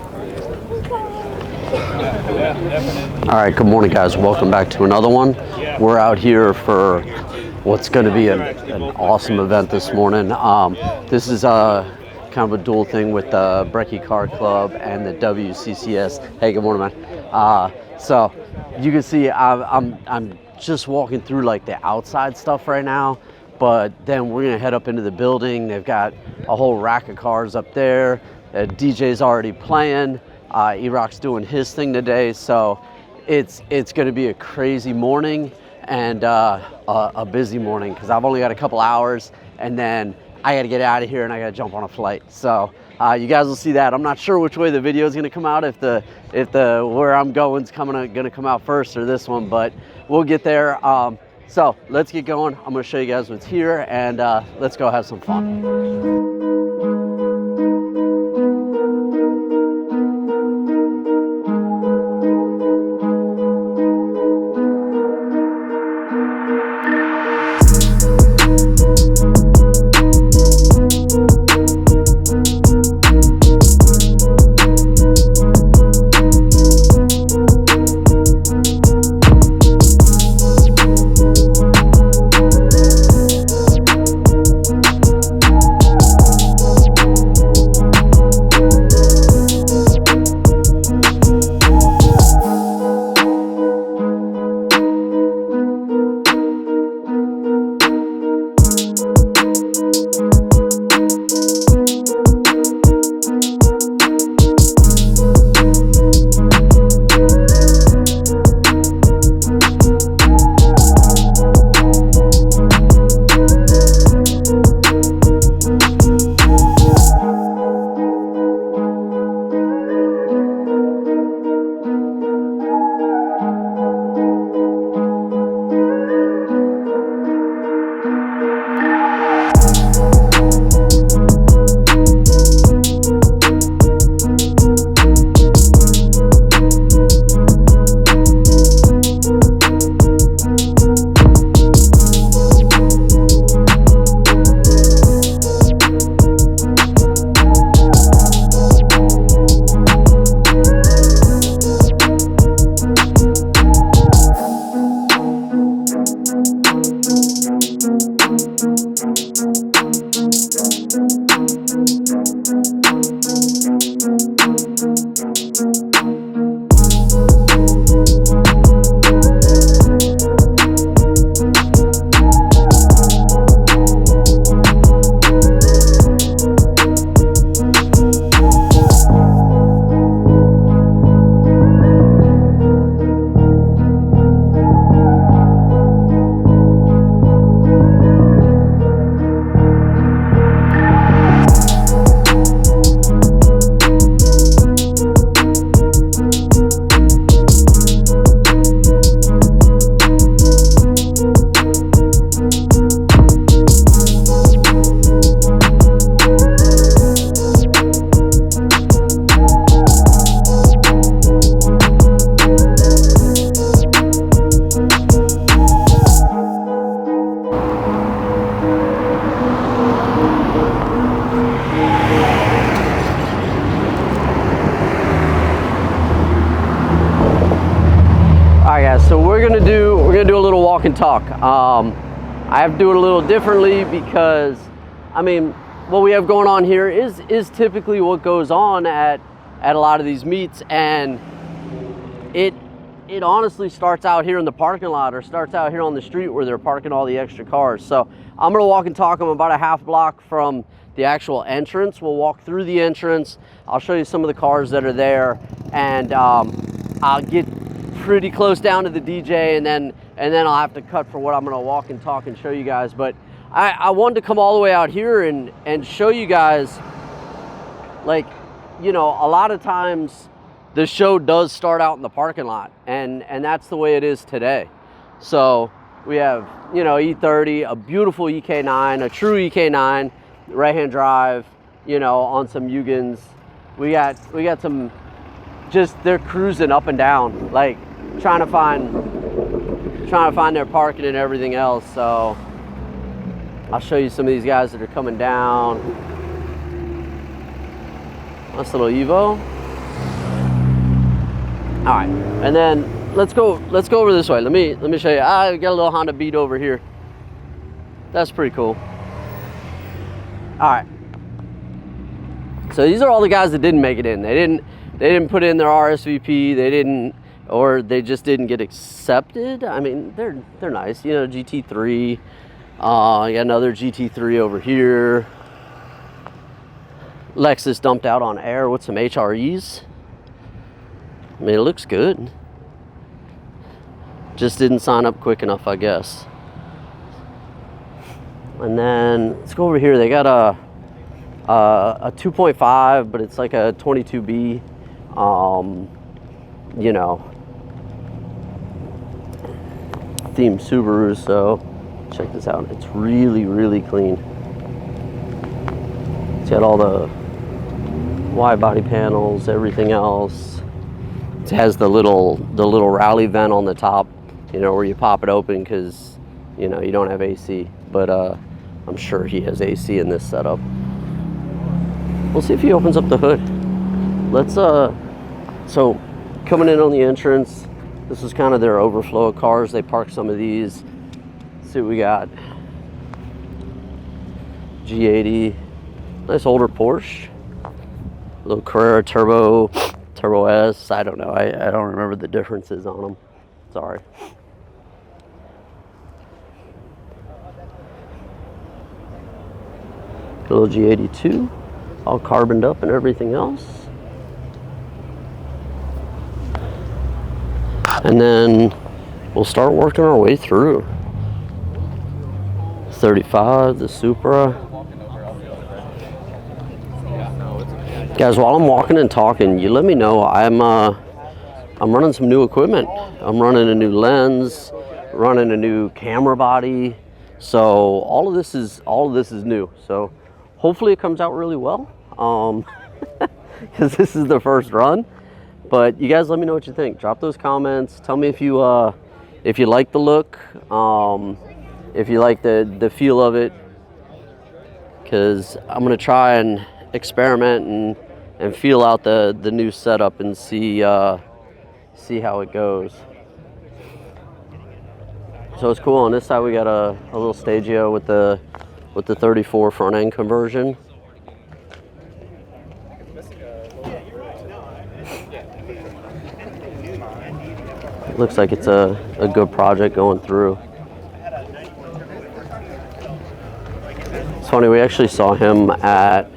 All right, good morning, guys. Welcome back to another one. We're out here for what's going to be an awesome event this morning. This is kind of a dual thing with the Brekkie Car Club and the WCCS. Hey, good morning, man. So you can see I'm just walking through like the outside stuff right now, but then we're gonna head up into the building. They've got a whole rack of cars up there. DJ's already playing. E-Rock's doing his thing today, so it's going to be a crazy morning and a busy morning because I've only got a couple hours and then I got to get out of here and I got to jump on a flight. So you guys will see that. I'm not sure which way the video is going to come out, if the where I'm going is going to come out first or this one, but we'll get there. So let's get going. I'm going to show you guys what's here and let's go have some fun. So we're gonna do a little walk and talk. I have to do it a little differently because, I mean, what we have going on here is typically what goes on at a lot of these meets, and it honestly starts out here in the parking lot or starts out here on the street where they're parking all the extra cars. So I'm gonna walk and talk. I'm about a half block from the actual entrance. We'll walk through the entrance. I'll show you some of the cars that are there, and I'll get pretty close down to the DJ, and then I'll have to cut for what I'm gonna walk and talk and show you guys. But I wanted to come all the way out here and show you guys, like, you know, a lot of times the show does start out in the parking lot, and that's the way it is today. So we have, you know, E30, a beautiful EK9, a true EK9, right-hand drive, you know, on some Hugans. We got some, just, they're cruising up and down, like trying to find their parking and everything else. So I'll show you some of these guys that are coming down. Nice little Evo. All right, and then let's go over this way. Let me show you. I got a little Honda Beat over here. That's pretty cool. All right. So these are all the guys that didn't make it in. They didn't put in their RSVP. They just didn't get accepted. I mean, they're nice. You know, GT3. You got another GT3 over here. Lexus dumped out on air with some HREs. I mean, it looks good. Just didn't sign up quick enough, I guess. And then let's go over here. They got a 2.5, but it's like a 22B. You know, themed Subaru. So check this out. It's really, really clean. It's got all the wide body panels, everything else. It has the little rally vent on the top, you know, where you pop it open because, you know, you don't have AC. But I'm sure he has AC in this setup. We'll see if he opens up the hood. Let's so coming in on the entrance, this is kind of their overflow of cars. They parked some of these. Let's see what we got. G80, nice older Porsche. Little Carrera Turbo S. I don't know. I don't remember the differences on them. Sorry. Little G82, all carboned up and everything else. And then we'll start working our way through. 35, the Supra. Guys, while I'm walking and talking, you let me know. I'm running some new equipment. I'm running a new lens, running a new camera body. So all of this is new. So hopefully it comes out really well. Because this is the first run. But you guys let me know what you think. Drop those comments. Tell me if you like the look, if you like the feel of it. Because I'm gonna try and experiment and feel out the new setup and see how it goes. So it's cool. On this side we got a little Stagio with the 34 front end conversion. Looks like it's a good project going through. It's funny, we actually saw him at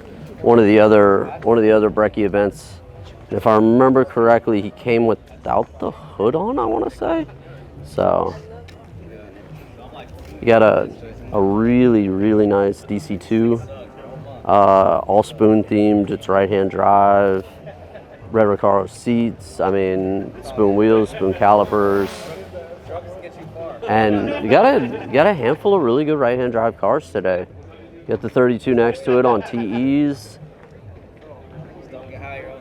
one of the other Brekkie events. And if I remember correctly, he came without the hood on, I want to say. So you got a really, really nice DC2, all spoon themed. It's right-hand drive, red Recaro seats. I mean, spoon wheels, spoon calipers, and you got a handful of really good right-hand drive cars today. You got the 32 next to it on TEs.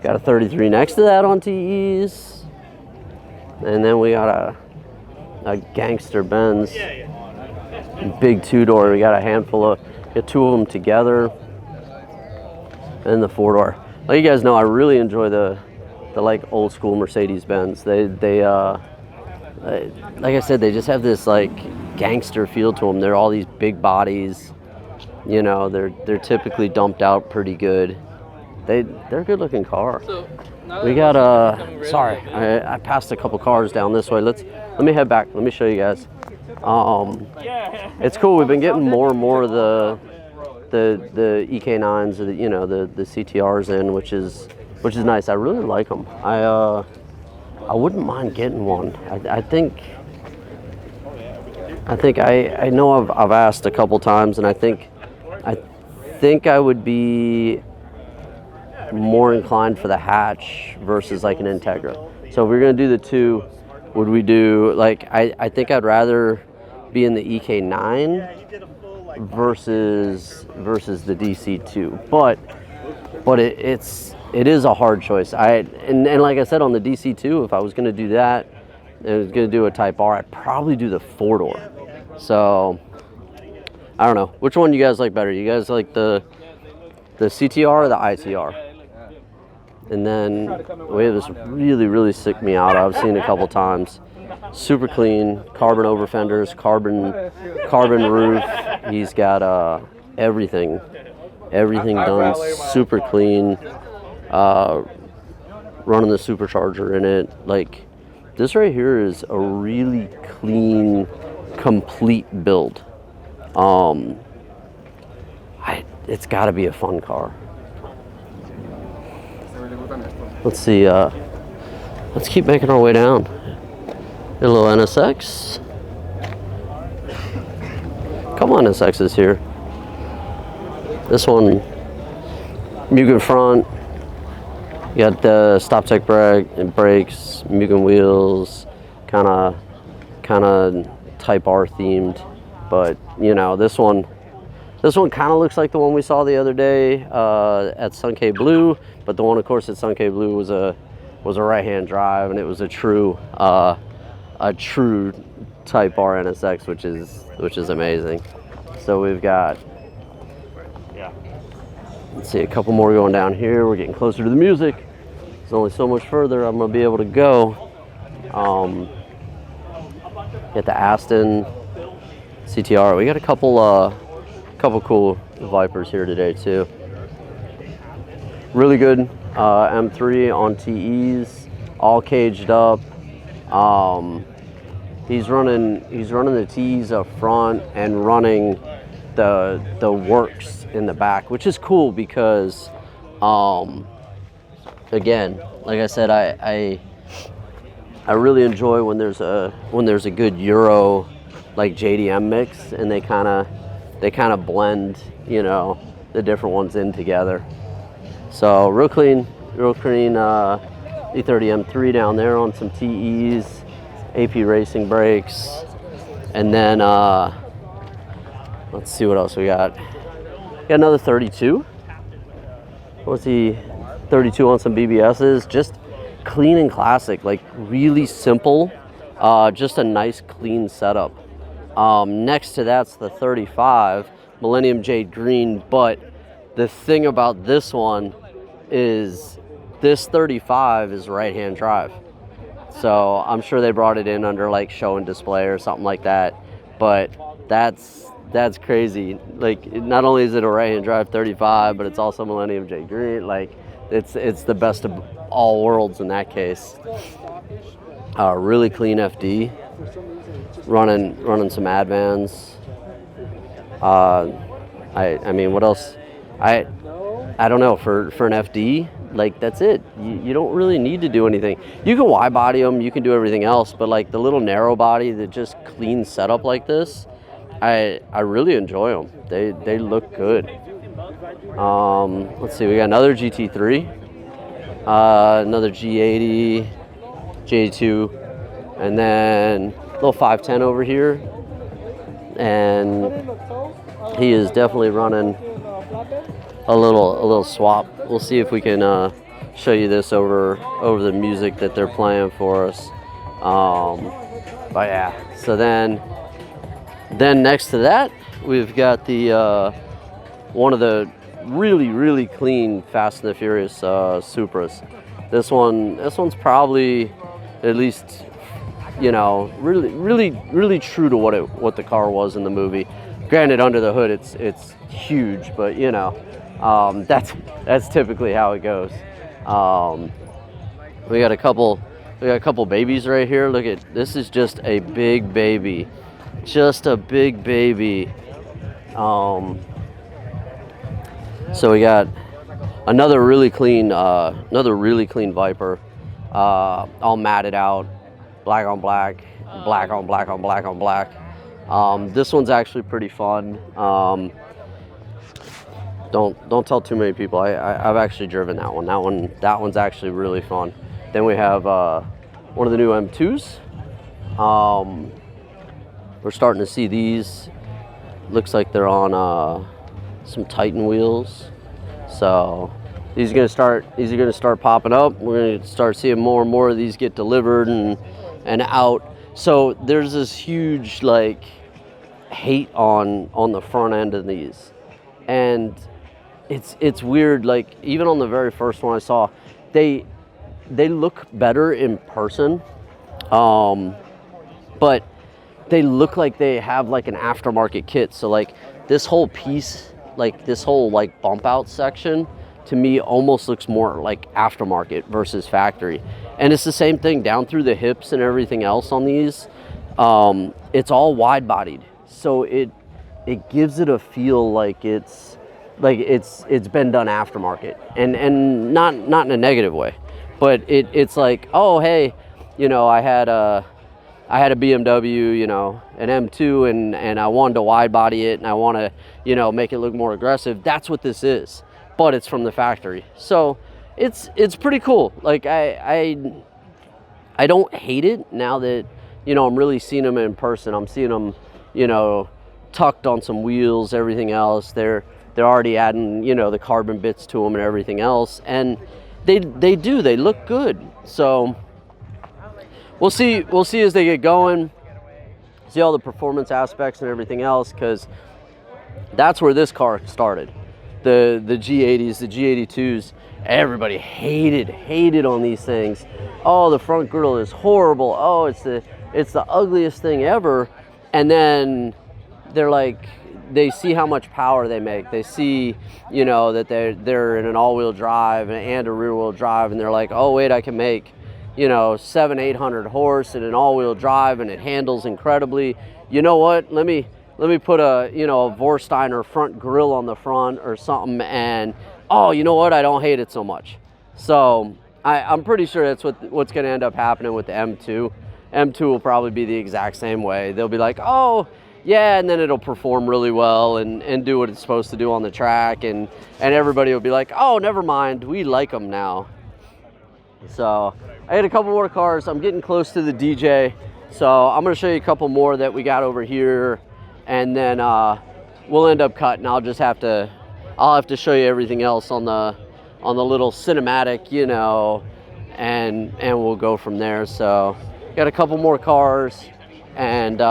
Got a 33 next to that on TEs, and then we got a gangster Benz, big two-door. We got a handful of, got two of them together, and the four-door. Like you guys know, I really enjoy the like old school Mercedes Benz. They like I said, they just have this like gangster feel to them. They're all these big bodies. You know, they're typically dumped out pretty good. They're a good looking car. So we got sorry, I passed a couple cars down this way. Let me head back. Let me show you guys. It's cool. We've been getting more and more of the EK9s, the, you know, the CTRs in, which is nice. I really like them. I wouldn't mind getting one. I think I know I've asked a couple times, and I think I would be more inclined for the hatch versus like an Integra. So if we're gonna do the two, would we do like I think I'd rather be in the EK9 versus the DC2, but it is a hard choice. And like I said, on the DC2, if I was gonna do that and I was gonna do a Type R, I'd probably do the 4-door. So I don't know, which one do you guys like better? You guys like the CTR or the ITR? And then we have this really sick Miata I've seen a couple times. Super clean, carbon over fenders, carbon roof. He's got everything done super clean. Running the supercharger in it. Like, this right here is a really clean, complete build. It's got to be a fun car. Let's see. Let's keep making our way down. A little NSX. Couple NSXs here. This one, Mugen front. You got the stop tech brakes, Mugen wheels, kind of Type R themed. But you know, this one kind of looks like the one we saw the other day at SoCal Blue. But the one, of course, at SoCal Blue was a right-hand drive, and it was a true Type R NSX, which is amazing. So we've got, let's see, a couple more going down here. We're getting closer to the music. There's only so much further I'm gonna be able to go. Get the Aston CTR. We got a couple cool Vipers here today too. Really good M3 on TEs, all caged up. He's running the TEs up front and running the works in the back, which is cool because again, like I said, I really enjoy when there's a good Euro like JDM mix, and they kind of blend, you know, the different ones in together. So real clean E30 M3 down there on some TEs, AP Racing brakes, and then let's see what else we got. Got another 32. What's the 32 on some BBSs? Just clean and classic, like really simple. Just a nice clean setup. Next to that's the 35 Millennium Jade Green, but the thing about this one is this 35 is right-hand drive. So I'm sure they brought it in under like show and display or something like that, but that's crazy. Like, not only is it a right-hand drive 35, but it's also Millennium Jade Green. Like, it's the best of all worlds in that case. Really clean FD. Running some Advans. I mean, what else? I don't know, for an FD, like, that's it. You don't really need to do anything. You can wide body them, you can do everything else, but like the little narrow body that just clean setup like this, I really enjoy them. They look good. Let's see, we got another GT3, another G80, J2, and then a little 510 over here, and he is definitely running a little swap. We'll see if we can show you this over the music that they're playing for us. But yeah, so then next to that, we've got the one of the really clean Fast and the Furious Supras. This one's probably, at least, you know, really true to what the car was in the movie. Granted, under the hood it's huge, but you know, that's typically how it goes. We got a couple babies right here. Look at this, is just a big baby, just a big baby. So we got another really clean Viper, all matted out, black on black, black on black on black on black. This one's actually pretty fun. Don't tell too many people. I've actually driven that one. That one's actually really fun. Then we have one of the new M2s. We're starting to see these. Looks like they're on some Titan wheels. So these are gonna start popping up. We're gonna start seeing more and more of these get delivered and out. So there's this huge like hate on the front end of these, and it's weird. Like, even on the very first one I saw, they look better in person, but they look like they have like an aftermarket kit. So like this whole piece, like this whole like bump out section, to me almost looks more like aftermarket versus factory. And it's the same thing down through the hips and everything else on these. It's all wide bodied, so it gives it a feel like it's been done aftermarket, and not in a negative way, but it's like, oh hey, you know, I had a BMW, you know, an M2, and I wanted to wide body it, and I want to, you know, make it look more aggressive. That's what this is, but it's from the factory. So it's pretty cool. Like I don't hate it now that, you know, I'm really seeing them in person. I'm seeing them, you know, tucked on some wheels, everything else. They're already adding, you know, the carbon bits to them and everything else, and they look good. So we'll see as they get going, see all the performance aspects and everything else, because that's where this car started. The G80s, the G82s, everybody hated on these things. Oh, the front grille is horrible. Oh, it's the ugliest thing ever. And then they're like, they see how much power they make. They see, you know, that they're in an all-wheel drive and a rear-wheel drive, and they're like, oh wait, I can make, you know, 700-800 horse in an all-wheel drive, and it handles incredibly. You know what? Let me put a, you know, a Vorsteiner front grille on the front or something, and oh, you know what? I don't hate it so much. So I'm pretty sure that's what's going to end up happening with the M2. M2 will probably be the exact same way. They'll be like, oh yeah, and then it'll perform really well and do what it's supposed to do on the track, and everybody will be like, oh, never mind, we like them now. So I had a couple more cars. I'm getting close to the DJ, so I'm going to show you a couple more that we got over here, and then we'll end up cutting. I'll have to show you everything else on the little cinematic, you know, and we'll go from there. So got a couple more cars, and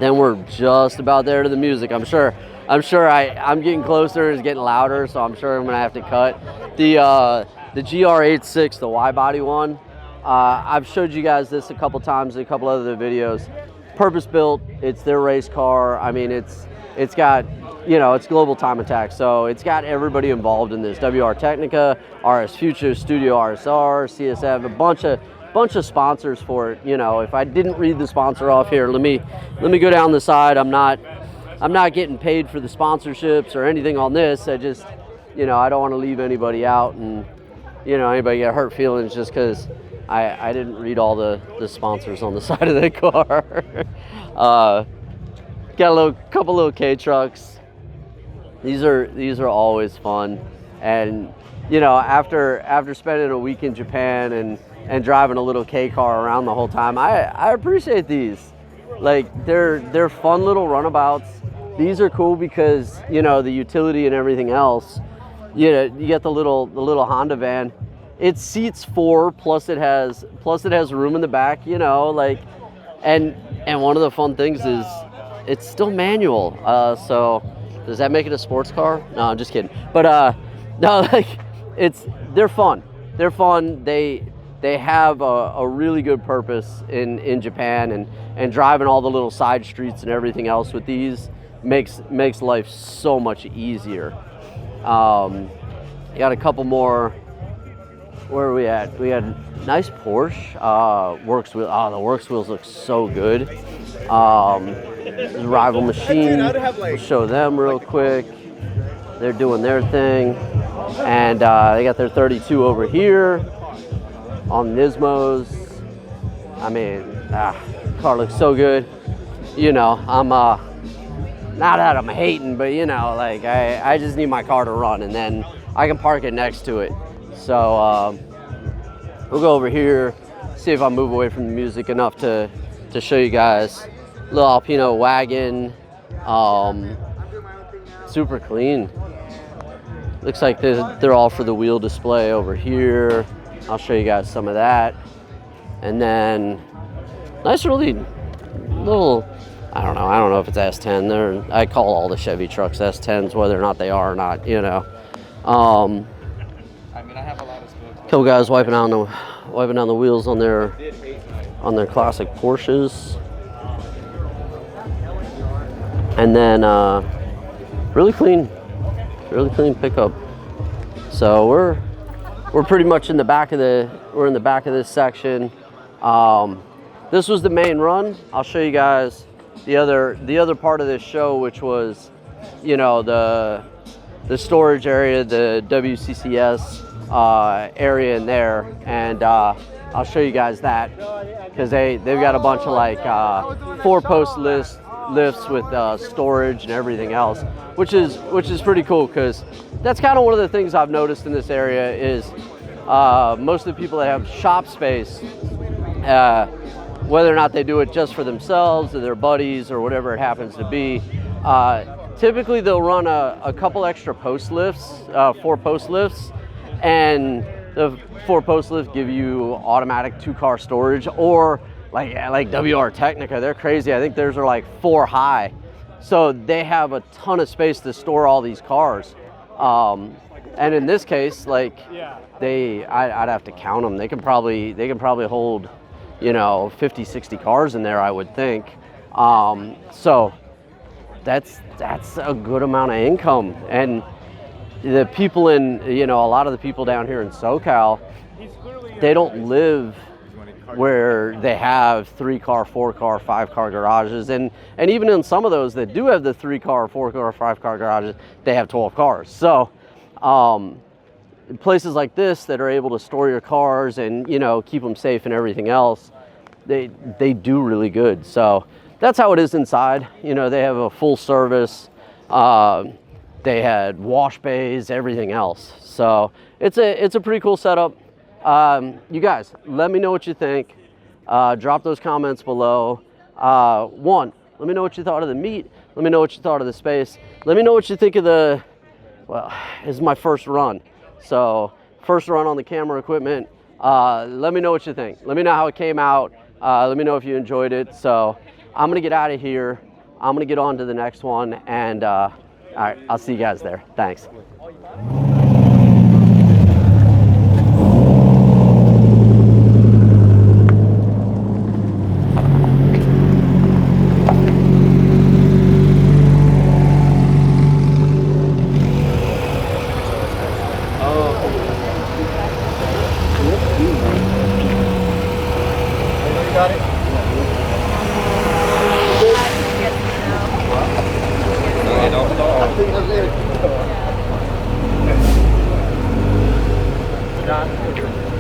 then we're just about there to the music. I'm sure I'm getting closer. It's getting louder, so I'm sure I'm gonna have to cut. The GR86, the wide body one, I've showed you guys this a couple times in a couple other videos. Purpose built. It's their race car. I mean, it's got, you know, it's Global Time Attack, so it's got everybody involved in this. WR Technica, RS Future, Studio RSR, CSF, a bunch of sponsors for it. You know, if I didn't read the sponsor off here, let me go down the side. I'm not getting paid for the sponsorships or anything on this. I just, you know, I don't want to leave anybody out, and, you know, anybody get hurt feelings just because I didn't read all the sponsors on the side of the car. Got a couple little K trucks. These are always fun, and, you know, after spending a week in Japan and driving a little K car around the whole time, I appreciate these. Like, they're fun little runabouts. These are cool because, you know, the utility and everything else. You know, you get the little Honda van. It seats 4, plus it has room in the back, you know, like, and one of the fun things is it's still manual. So does that make it a sports car? No, I'm just kidding. But no, like, they're fun. They're fun. They have a really good purpose in Japan, and driving all the little side streets and everything else with these makes life so much easier. Got a couple more. Where are we at? We had nice Porsche works wheel. Oh, the works wheels look so good. Rival Machine. We'll show them real quick. They're doing their thing, and they got their 32 over here on Nismos. I mean, car looks so good. You know, I'm not that I'm hating, but, you know, like, I just need my car to run, and then I can park it next to it. So we'll go over here, see if I move away from the music enough to show you guys. Little Alpino wagon, super clean. Looks like they're all for the wheel display over here. I'll show you guys some of that. And then nice really little, I don't know if it's S10. I call all the Chevy trucks S10s, whether or not they are or not, you know. Couple guys wiping down the wheels on their classic Porsches, and then really clean pickup. So we're pretty much in the back of this section. This was the main run. I'll show you guys the other part of this show, which was, you know, the storage area, the WCCS area in there, and I'll show you guys that, because they've got a bunch of like 4-post lifts with storage and everything else, which is pretty cool, because that's kind of one of the things I've noticed in this area is most of the people that have shop space, whether or not they do it just for themselves or their buddies or whatever it happens to be, typically they'll run a couple extra post lifts, 4-post lifts, and the 4-post lifts give you automatic 2-car storage, or like WR Technica, they're crazy. I think theirs are like 4 high, so they have a ton of space to store all these cars. And in this case, like, I'd have to count them. They can probably hold, you know, 50, 60 cars in there, I would think. So that's a good amount of income. And the people in, you know, a lot of the people down here in SoCal, they don't live where they have 3-car, 4-car, 5-car garages, and even in some of those that do have the 3-car, 4-car, 5-car garages, they have 12 cars. So places like this that are able to store your cars and, you know, keep them safe and everything else, they do really good. So that's how it is inside. You know, they have a full service. They had wash bays, everything else. So it's a pretty cool setup. You guys, let me know what you think. Drop those comments below. One, let me know what you thought of the meet. Let me know what you thought of the space. Let me know what you think of the, well, this is my first run. So first run on the camera equipment. Let me know what you think. Let me know how it came out. Let me know if you enjoyed it. So I'm gonna get out of here. I'm gonna get on to the next one, and all right, I'll see you guys there. Thanks. Scott.